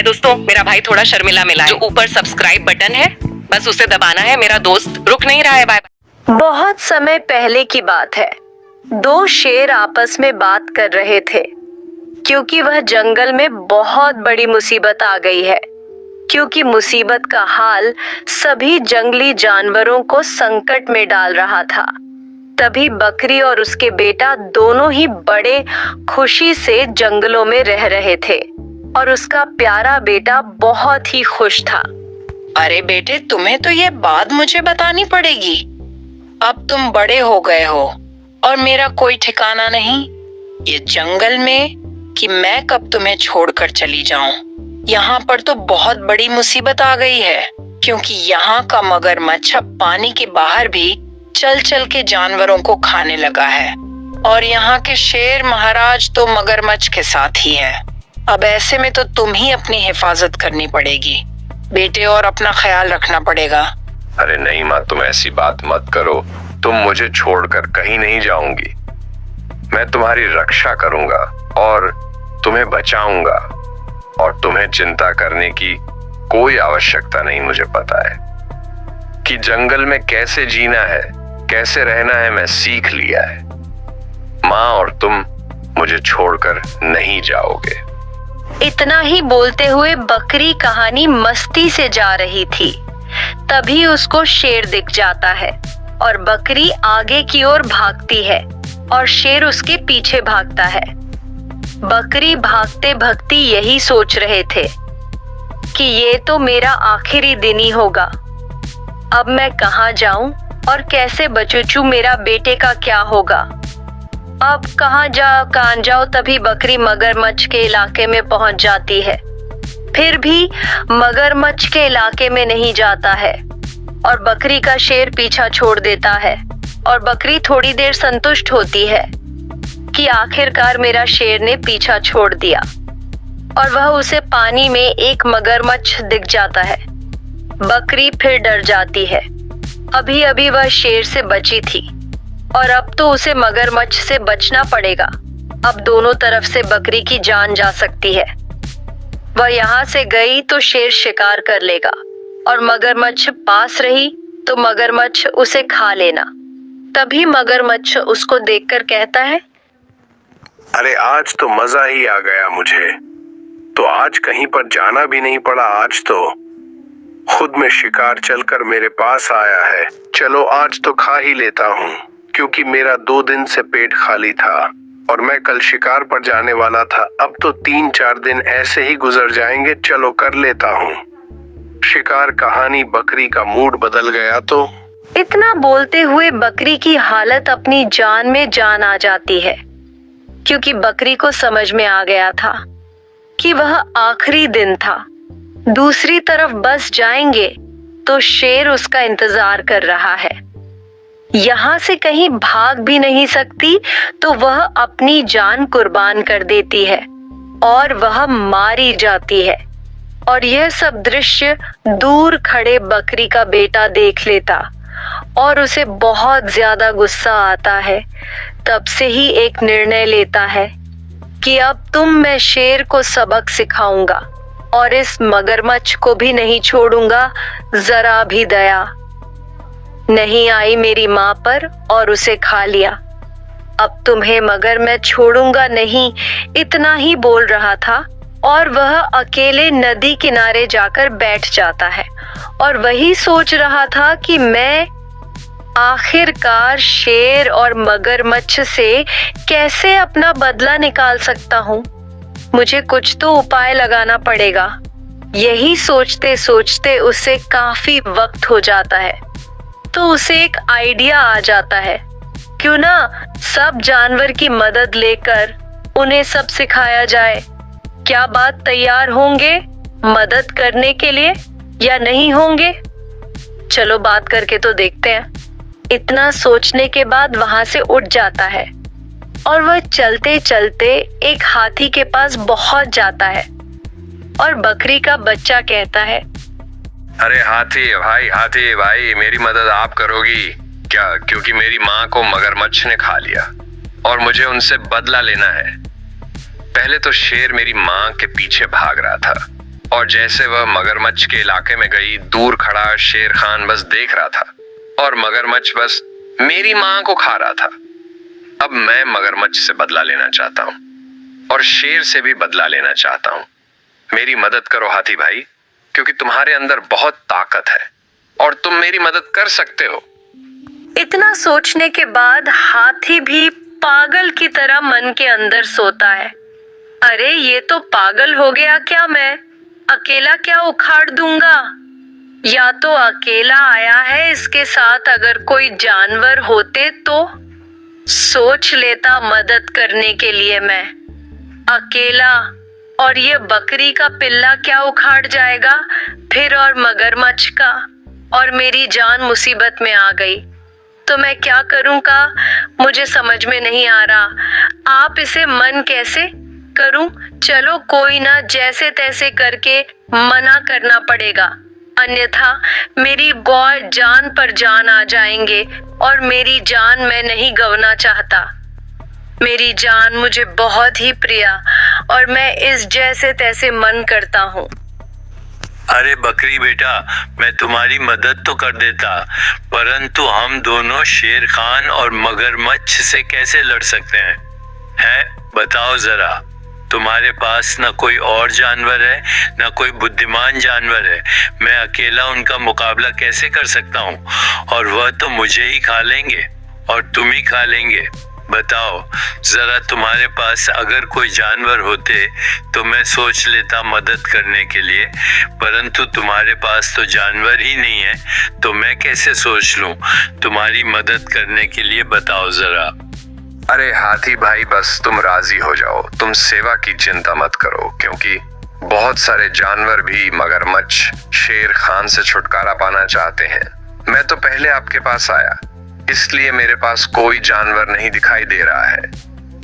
हाय दोस्तों, मेरा भाई थोड़ा शर्मिला मिला है। जो ऊपर सब्सक्राइब बटन है बस उसे दबाना है। मेरा दोस्त रुक नहीं रहा है। Bye bye. बहुत समय पहले की बात है। दो शेर आपस में बात कर रहे थे क्योंकि वह जंगल में बहुत बड़ी मुसीबत आ गई है। क्योंकि मुसीबत का हाल सभी जंगली जानवरों को संकट में डाल रहा था। तभी बकरी और उसके बेटा दोनों ही बड़े खुशी से जंगलों में रह रहे थे और उसका प्यारा बेटा बहुत ही खुश था। अरे बेटे, तुम्हें तो ये बात मुझे बतानी पड़ेगी। अब तुम बड़े हो गए हो और मेरा कोई ठिकाना नहीं ये जंगल में कि मैं कब तुम्हें छोड़कर चली जाऊं। यहाँ पर तो बहुत बड़ी मुसीबत आ गई है क्योंकि यहाँ का मगरमच्छ अब पानी के बाहर भी चल चल के जानवरों को खाने लगा है और यहाँ के शेर महाराज तो मगरमच्छ के साथ ही है। अब ऐसे में तो तुम ही अपनी हिफाजत करनी पड़ेगी बेटे और अपना ख्याल रखना पड़ेगा। अरे नहीं माँ, तुम ऐसी बात मत करो। तुम मुझे छोड़कर कहीं नहीं जाऊंगी। मैं तुम्हारी रक्षा करूंगा और तुम्हें बचाऊंगा और तुम्हें चिंता करने की कोई आवश्यकता नहीं। मुझे पता है कि जंगल में कैसे जीना है, कैसे रहना है, मैं सीख लिया है। माँ और तुम मुझे छोड़कर नहीं जाओगे। इतना ही बोलते हुए बकरी कहानी मस्ती से जा रही थी। तभी उसको शेर दिख जाता है और बकरी आगे की ओर भागती है और शेर उसके पीछे भागता है। बकरी भागते भागते यही सोच रहे थे कि ये तो मेरा आखिरी दिन ही होगा। अब मैं कहाँ जाऊं और कैसे बचूं, मेरा बेटे का क्या होगा। अब कहाँ जाओ। तभी बकरी मगरमच्छ के इलाके में पहुंच जाती है। फिर भी मगरमच्छ के इलाके में नहीं जाता है और बकरी का शेर पीछा छोड़ देता है और बकरी थोड़ी देर संतुष्ट होती है कि आखिरकार मेरा शेर ने पीछा छोड़ दिया और वह उसे पानी में एक मगरमच्छ दिख जाता है। बकरी फिर डर जाती है। अभी अभी वह शेर से बची थी और अब तो उसे मगरमच्छ से बचना पड़ेगा। अब दोनों तरफ से बकरी की जान जा सकती है। वह यहाँ से गई तो शेर शिकार कर लेगा और मगरमच्छ पास रही तो मगरमच्छ उसे खा लेना। तभी मगरमच्छ उसको देखकर कहता है, अरे आज तो मजा ही आ गया मुझे। तो आज कहीं पर जाना भी नहीं पड़ा। आज तो खुद में शिकार चलकर मेरे पास आया है। चलो आज तो खा ही लेता हूँ क्योंकि मेरा 2 दिन से पेट खाली था और मैं कल शिकार पर जाने वाला था। अब तो 3-4 दिन ऐसे ही गुजर जाएंगे। चलो कर लेता हूँ शिकार। कहानी बकरी का मूड बदल गया तो। इतना बोलते हुए बकरी की हालत अपनी जान में जान आ जाती है क्योंकि बकरी को समझ में आ गया था कि वह आखिरी दिन था। दूसरी तरफ बस जाएंगे तो शेर उसका इंतजार कर रहा है। यहाँ से कहीं भाग भी नहीं सकती तो वह अपनी जान कुर्बान कर देती है और वह मारी जाती है। और यह सब दृश्य दूर खड़े बकरी का बेटा देख लेता और उसे बहुत ज्यादा गुस्सा आता है। तब से ही एक निर्णय लेता है कि अब मैं शेर को सबक सिखाऊंगा और इस मगरमच्छ को भी नहीं छोड़ूंगा। जरा भी दया नहीं आई मेरी माँ पर और उसे खा लिया। अब तुम्हें मगर मैं छोड़ूंगा नहीं, इतना ही बोल रहा था और वह अकेले नदी किनारे जाकर बैठ जाता है और वही सोच रहा था कि मैं आखिरकार शेर और मगरमच्छ से कैसे अपना बदला निकाल सकता हूँ। मुझे कुछ तो उपाय लगाना पड़ेगा। यही सोचते सोचते उसे काफी वक्त हो जाता है तो उसे एक आइडिया आ जाता है, क्यों ना सब जानवर की मदद लेकर उन्हें सब सिखाया जाए। क्या बात तैयार होंगे मदद करने के लिए या नहीं होंगे? चलो बात करके तो देखते हैं। इतना सोचने के बाद वहां से उठ जाता है और वह चलते चलते एक हाथी के पास पहुंच जाता है और बकरी का बच्चा कहता है, अरे हाथी भाई मेरी मदद आप करोगी क्या? क्योंकि मेरी माँ को मगरमच्छ ने खा लिया और मुझे उनसे बदला लेना है। पहले तो शेर मेरी माँ के पीछे भाग रहा था और जैसे वह मगरमच्छ के इलाके में गई, दूर खड़ा शेर खान बस देख रहा था और मगरमच्छ बस मेरी मां को खा रहा था। अब मैं मगरमच्छ से बदला लेना चाहता हूं और शेर से भी बदला लेना चाहता हूं। मेरी मदद करो हाथी भाई, क्योंकि तुम्हारे अंदर बहुत ताकत है और तुम मेरी मदद कर सकते हो। इतना सोचने के बाद हाथी भी पागल की तरह मन के अंदर सोता है। अरे ये तो पागल हो गया क्या, मैं अकेला क्या उखाड़ दूंगा? या तो अकेला आया है, इसके साथ अगर कोई जानवर होते तो सोच लेता मदद करने के लिए। मैं अकेला, और ये बकरी का पिल्ला क्या उखाड़ जाएगा फिर, और मगरमच्छ का, और मेरी जान मुसीबत में आ गई तो मैं क्या करूं का मुझे समझ में नहीं आ रहा। आप इसे मन कैसे करूं? चलो कोई ना, जैसे तैसे करके मना करना पड़ेगा, अन्यथा मेरी बहुत जान पर जान आ जाएंगे और मेरी जान मैं नहीं गंवाना चाहता। मेरी जान मुझे बहुत ही प्रिय और मैं इस जैसे तैसे मन करता हूँ। अरे बकरी बेटा, मैं तुम्हारी मदद तो कर देता, परंतु हम दोनों शेर खान और मगरमच्छ से कैसे लड़ सकते हैं? बताओ जरा। तुम्हारे पास न कोई और जानवर है, न कोई बुद्धिमान जानवर है। मैं अकेला उनका मुकाबला कैसे कर सकता हूँ? और वह तो मुझे ही खा लेंगे और तुम ही खा लेंगे। बताओ जरा, तुम्हारे पास अगर कोई जानवर होते तो मैं सोच लेता मदद करने के लिए, परंतु तुम्हारे पास तो जानवर ही नहीं है, तो मैं कैसे सोच लूं तुम्हारी मदद करने के लिए? बताओ जरा। अरे हाथी भाई, बस तुम राजी हो जाओ, तुम सेवा की चिंता मत करो, क्योंकि बहुत सारे जानवर भी मगरमच्छ शेर खान से छुटकारा पाना चाहते हैं। मैं तो पहले आपके पास आया, इसलिए मेरे पास कोई जानवर नहीं दिखाई दे रहा है।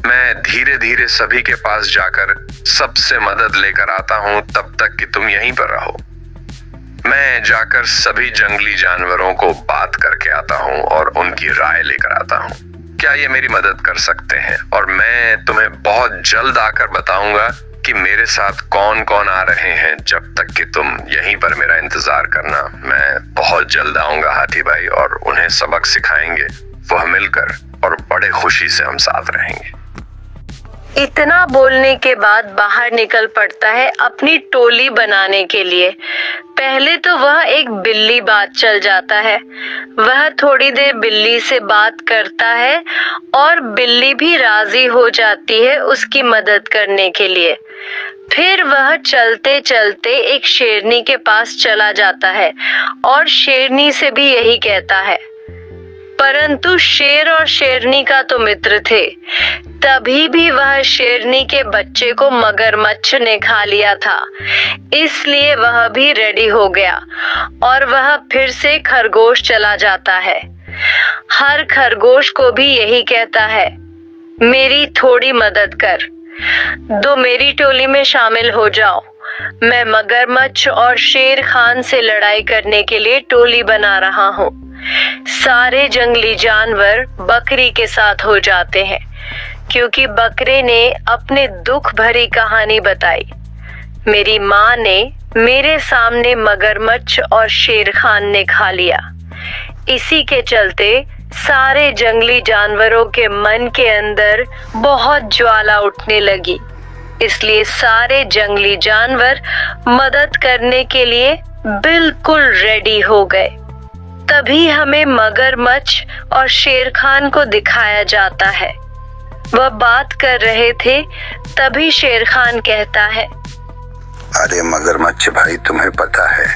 मैं धीरे धीरे सभी के पास जाकर सबसे मदद लेकर आता हूँ, तब तक कि तुम यहीं पर रहो। मैं जाकर सभी जंगली जानवरों को बात करके आता हूँ और उनकी राय लेकर आता हूँ। क्या ये मेरी मदद कर सकते हैं? और मैं तुम्हें बहुत जल्द आकर बताऊंगा कि मेरे साथ कौन कौन आ रहे हैं। जब तक कि तुम यहीं पर मेरा इंतजार करना, मैं बहुत जल्द आऊंगा हाथी भाई, और उन्हें सबक सिखाएंगे, वह मिलकर, और बड़े खुशी से हम साथ रहेंगे। इतना बोलने के बाद बाहर निकल पड़ता है अपनी टोली बनाने के लिए। पहले तो वह एक बिल्ली बात चल जाता है। वह थोड़ी देर बिल्ली से बात करता है और बिल्ली भी राजी हो जाती है उसकी मदद करने के लिए। फिर वह चलते चलते एक शेरनी के पास चला जाता है और शेरनी से भी यही कहता है, परंतु शेर और शेरनी का तो मित्र थे। तभी भी वह शेरनी के बच्चे को मगरमच्छ ने खा लिया था, इसलिए वह भी रेडी हो गया और वह फिर से खरगोश चला जाता है। हर खरगोश को भी यही कहता है, मेरी थोड़ी मदद कर दो, मेरी टोली में शामिल हो जाओ। मैं मगरमच्छ और शेर खान से लड़ाई करने के लिए टोली बना रहा हूँ। सारे जंगली जानवर बकरी के साथ हो जाते हैं, क्योंकि बकरे ने अपने दुख भरी कहानी बताई। मेरी माँ ने मेरे सामने मगरमच्छ और शेर खान ने खा लिया। इसी के चलते सारे जंगली जानवरों के मन के अंदर बहुत ज्वाला उठने लगी, इसलिए सारे जंगली जानवर मदद करने के लिए बिल्कुल रेडी हो गए। तभी हमें मगरमच्छ और शेर खान को दिखाया जाता है। वह बात कर रहे थे, तभी शेर खान कहता है, अरे मगरमच्छ भाई, तुम्हें पता है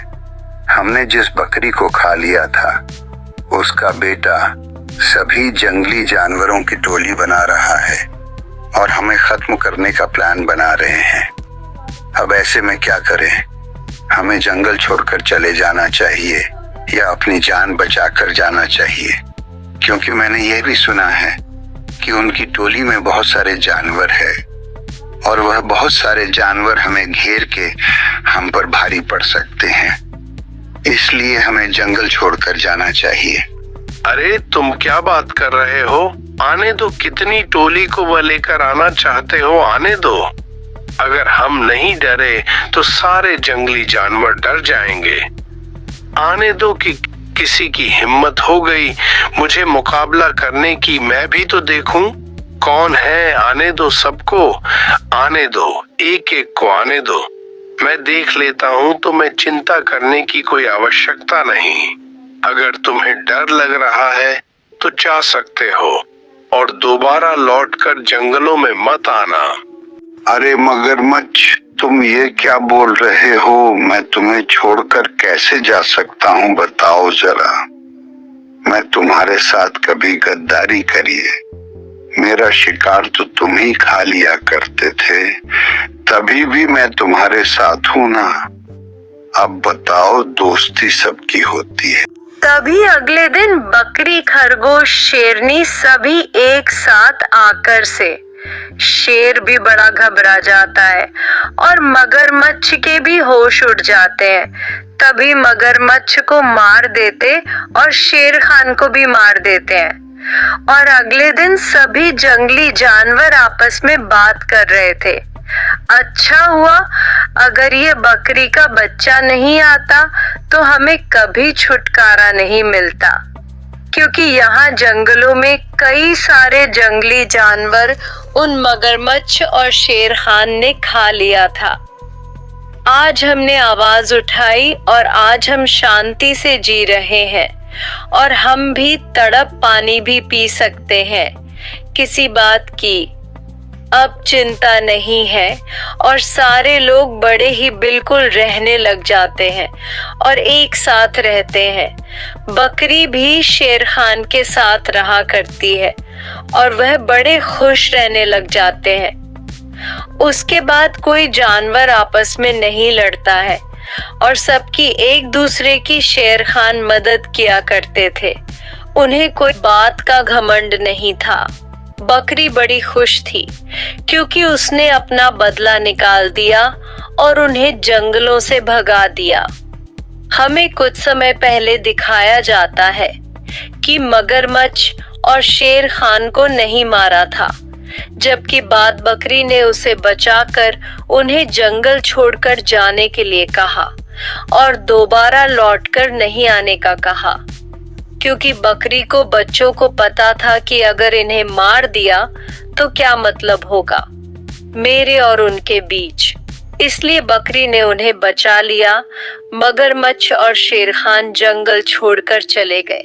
हमने जिस बकरी को खा लिया था उसका बेटा सभी जंगली जानवरों की टोली बना रहा है और हमें खत्म करने का प्लान बना रहे हैं। अब ऐसे में क्या करें? हमें जंगल छोड़कर चले जाना चाहिए या अपनी जान बचाकर जाना चाहिए, क्योंकि मैंने यह भी सुना है कि उनकी टोली में बहुत सारे जानवर है और वह बहुत सारे जानवर हमें घेर के हम पर भारी पड़ सकते हैं, इसलिए हमें जंगल छोड़कर जाना चाहिए। अरे तुम क्या बात कर रहे हो? आने दो, कितनी टोली को वह लेकर आना चाहते हो आने दो। अगर हम नहीं डरे तो सारे जंगली जानवर डर जाएंगे। आने दो कि किसी की हिम्मत हो गई मुझे मुकाबला करने की, मैं भी तो देखूं कौन है। आने दो सबको, आने दो, एक एक को आने दो। मैं देख लेता हूं, तुम्हें चिंता करने की कोई आवश्यकता नहीं। अगर तुम्हें डर लग रहा है तो जा सकते हो और दोबारा लौटकर जंगलों में मत आना। अरे मगरमच्छ, तुम ये क्या बोल रहे हो? मैं तुम्हें छोड़कर कैसे जा सकता हूँ, बताओ जरा। मैं तुम्हारे साथ कभी गद्दारी करिए? मेरा शिकार तो तुम ही खा लिया करते थे, तभी भी मैं तुम्हारे साथ हूँ ना। अब बताओ, दोस्ती सबकी होती है। तभी अगले दिन बकरी, खरगोश, शेरनी सभी एक साथ आकर से शेर भी बड़ा घबरा जाता है और मगरमच्छ के भी होश उड़ जाते हैं। तभी मगरमच्छ को मार देते और शेर खान को भी मार देते हैं। और अगले दिन सभी जंगली जानवर आपस में बात कर रहे थे। अच्छा हुआ अगर ये बकरी का बच्चा नहीं आता तो हमें कभी छुटकारा नहीं मिलता, क्योंकि यहाँ जंगलों में कई सारे जंगली जानवर उन मगरमच्छ और शेर खान ने खा लिया था। आज हमने आवाज उठाई और आज हम शांति से जी रहे हैं और हम भी तड़प पानी भी पी सकते हैं। किसी बात की अब चिंता नहीं है और सारे लोग बड़े ही बिल्कुल रहने लग जाते हैं और एक साथ रहते हैं। बकरी भी शेर खान के साथ रहा करती है और वह बड़े खुश रहने लग जाते हैं। उसके बाद कोई जानवर आपस में नहीं लड़ता है और सबकी एक दूसरे की शेर खान मदद किया करते थे। उन्हें कोई बात का घमंड नहीं था। बकरी बड़ी खुश थी क्योंकि उसने अपना बदला निकाल दिया और उन्हें जंगलों से भगा दिया। हमें कुछ समय पहले दिखाया जाता है कि मगरमच्छ और शेर खान को नहीं मारा था, जबकि बात बकरी ने उसे बचाकर उन्हें जंगल छोड़कर जाने के लिए कहा और दोबारा लौटकर नहीं आने का कहा, क्योंकि बकरी को बच्चों को पता था कि अगर इन्हें मार दिया तो क्या मतलब होगा मेरे और उनके बीच। इसलिए बकरी ने उन्हें बचा लिया। मगरमच्छ और शेर खान जंगल छोड़कर चले गए।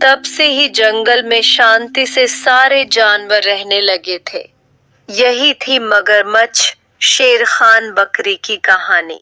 तब से ही जंगल में शांति से सारे जानवर रहने लगे थे। यही थी मगरमच्छ, शेर खान, बकरी की कहानी।